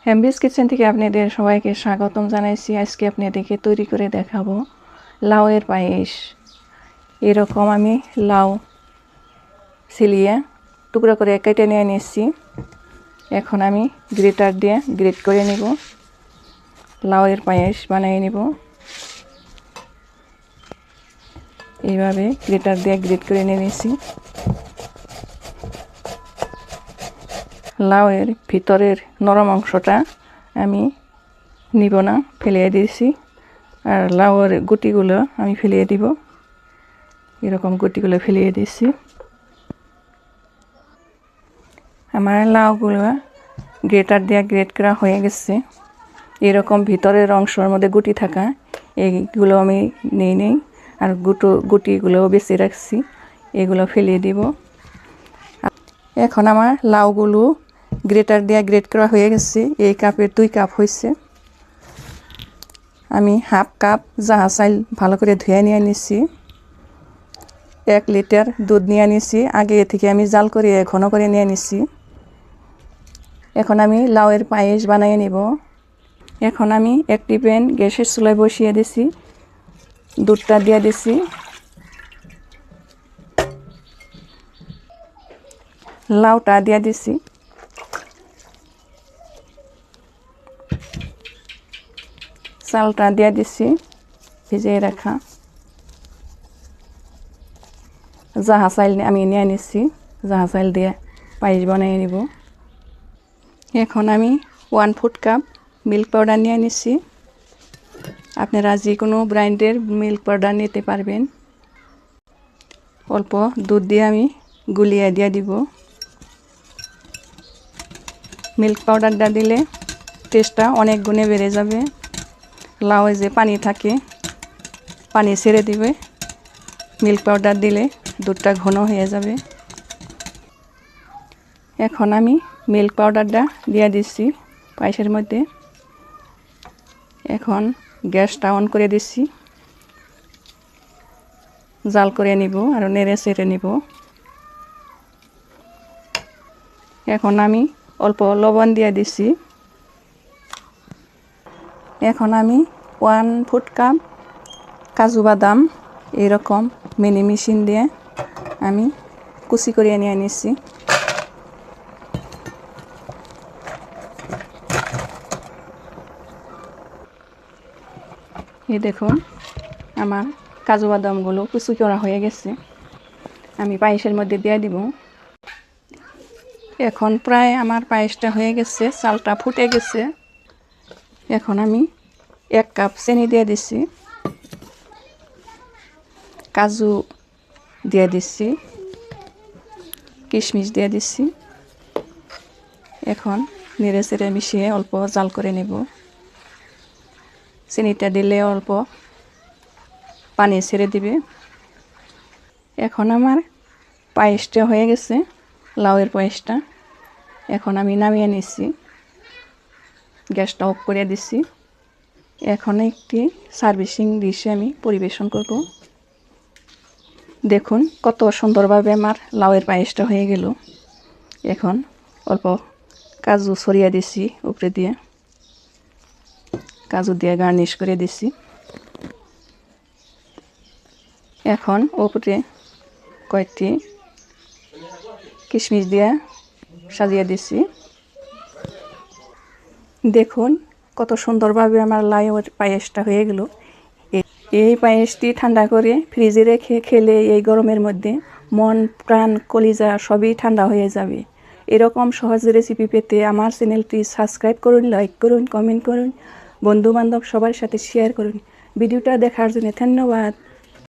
হ্যাম্বিস kitchen থেকে আপনাদের সবাইকে স্বাগতম জানাইছি। আজকে আপনাদেরকে তৈরি করে দেখাবো লাউয়ের পায়েস। এরকম আমি লাউ ছিলিয়ে টুকরা করে কেটে নিয়ে নিচ্ছি। এখন আমি গ্রেটার দিয়ে গ্রেট করে নেব, লাউয়ের পায়েস বানিয়ে নেব। এইভাবে গ্রেটার দিয়ে গ্রেট করে নিয়ে নিয়েছি। লাউয়ের ভিতরের নরম অংশটা আমি নিব না, ফেলিয়ে দিয়েছি। আর লাউয়ের গুটিগুলো আমি ফেলিয়ে দিব, এরকম গুটিগুলো ফেলিয়ে দিয়েছি। আমার লাউগুলো গ্রেটার দিয়ে গ্রেট করা হয়ে গেছে। এরকম ভিতরের অংশের মধ্যে গুটি থাকা এইগুলো আমি নেই আর গুটিগুলোও বেঁচে রাখছি, এগুলো ফেলিয়ে দিব। এখন আমার লাউগুলো গ্রেটার দিয়ে গ্রেট করা হয়ে গেছে। এই কাপের 2 কাপ হয়েছে। আমি হাফ কাপ জাহা চাইল ভালো করে ধুয়ে নিয়ে নিচ্ছি। 1 লিটার দুধ নিয়ে নিচ্ছি, আগে থেকে আমি জাল করে ঘন করে নিয়ে নিচ্ছি। এখন আমি লাউয়ের পায়েস বানিয়ে নেব। এখন আমি একটি প্যান গ্যাসের চুলায় বসিয়ে দিছি, দুধটা দিয়ে দিছি। লাউটা দিয়ে দিছি, চালটা দিয়ে দিছি ভিজিয়ে রাখা। জাহা চাইল আমি নিয়ে নিচ্ছি, জাহা চাইল দিয়ে পায়েস বানিয়ে নিব। এখন আমি 1/4 কাপ মিল্ক পাউডার নিয়ে নিচ্ছি। আপনারা যে কোনো ব্র্যান্ডের মিল্ক পাউডার নিতে পারবেন। অল্প দুধ দিয়ে আমি গুলিয়ে দিয়ে দিব। মিল্ক পাউডারটা দিলে টেস্টটা অনেক গুণে বেড়ে যাবে। লাউয়ে যে পানি থাকে, পানি ছেড়ে দিবে। মিল্ক পাউডার দিলে দুধটা ঘন হয়ে যাবে। এখন আমি মিল্ক পাউডারটা দিয়ে দিচ্ছি পায়েসের মধ্যে। এখন গ্যাসটা অন করে দিচ্ছি, জাল করে নিব আর নেড়ে চেড়ে নিব। এখন আমি অল্প লবণ দিয়ে দিচ্ছি। এখন আমি 1/4 কাপ কাজু বাদাম এরকম মিনি মেশিন দিয়ে আমি কুচি করে নিয়ে নিচ্ছি। এই দেখুন আমার কাজু বাদামগুলো কুচি করা হয়ে গেছে, আমি পায়েসের মধ্যে দিয়ে দিব। এখন প্রায় আমার পায়েসটা হয়ে গেছে, চালটা ফুটে গেছে। এখন আমি 1 কাপ চিনি দিয়ে দিচ্ছি, কাজু দিয়ে দিচ্ছি, কিশমিশ দিয়ে দিচ্ছি। এখন নেড়ে চেড়ে মিশিয়ে অল্প জাল করে নেব। চিনিটা দিলে অল্প পানি ছেড়ে দিবে। এখন আমার পায়েসটা হয়ে গেছে, লাউয়ের পায়েসটা। এখন আমি নামিয়ে নিচ্ছি, গ্যাসটা অফ করে দিচ্ছি। এখন একটি সার্ভিসিং ডিশে আমি পরিবেশন করব। দেখুন কত সুন্দরভাবে আমার লাউয়ের পায়েসটা হয়ে গেল। এখন অল্প কাজু ছড়িয়ে দিচ্ছি উপরে দিয়ে, কাজু দিয়ে গার্নিশ করে দিচ্ছি। এখন উপরে কয়েকটি কিশমিশ দিয়ে সাজিয়ে দিচ্ছি। দেখুন কত সুন্দরভাবে আমার লাউয়ের পায়েসটা হয়ে গেল। এই পায়েসটি ঠান্ডা করে ফ্রিজে রেখে খেলে এই গরমের মধ্যে মন প্রাণ কলিজা সবই ঠান্ডা হয়ে যাবে। এরকম সহজ রেসিপি পেতে আমার চ্যানেলটি সাবস্ক্রাইব করুন, লাইক করুন, কমেন্ট করুন, বন্ধুবান্ধব সবার সাথে শেয়ার করুন। ভিডিওটা দেখার জন্য ধন্যবাদ।